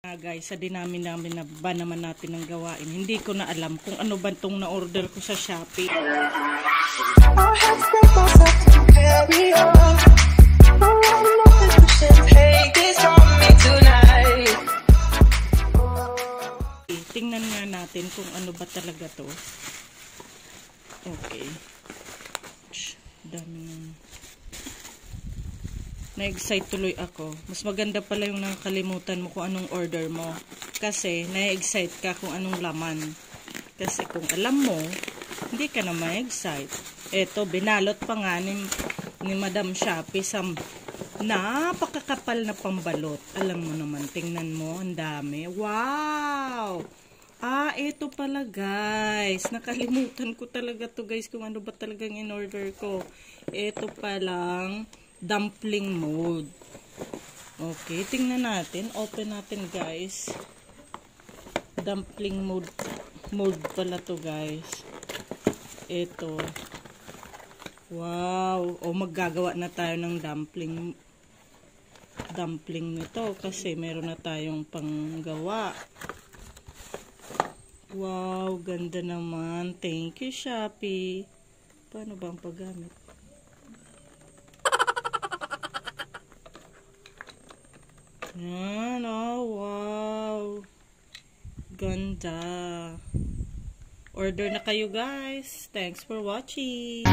Guys, sa dinami namin na ba naman natin ang gawain. Hindi ko na alam kung ano ba itong na-order ko sa Shopee. Tingnan nga natin kung ano ba talaga to. Okay. Dami ng... Na-excite tuloy ako. Mas maganda pala yung nakakalimutan mo kung anong order mo. Kasi, na-excite ka kung anong laman. Kasi kung alam mo, hindi ka na ma-excite. Eto, binalot pa nga ni Madam Shopee sa napakakapal na pambalot. Alam mo naman, tingnan mo, ang dami. Wow! Ito pala guys. Nakalimutan ko talaga to guys kung ano ba talagang in-order ko. Ito palang dumpling mold. Okay, tingnan natin. Open natin guys. Dumpling mold pala to guys. Ito. Wow. Maggagawa na tayo ng dumpling nito kasi meron na tayong panggawa. Wow, ganda naman. Thank you Shopee. Paano ba ang paggamit? Yan, wow. Ganda. Order na kayo guys. Thanks for watching.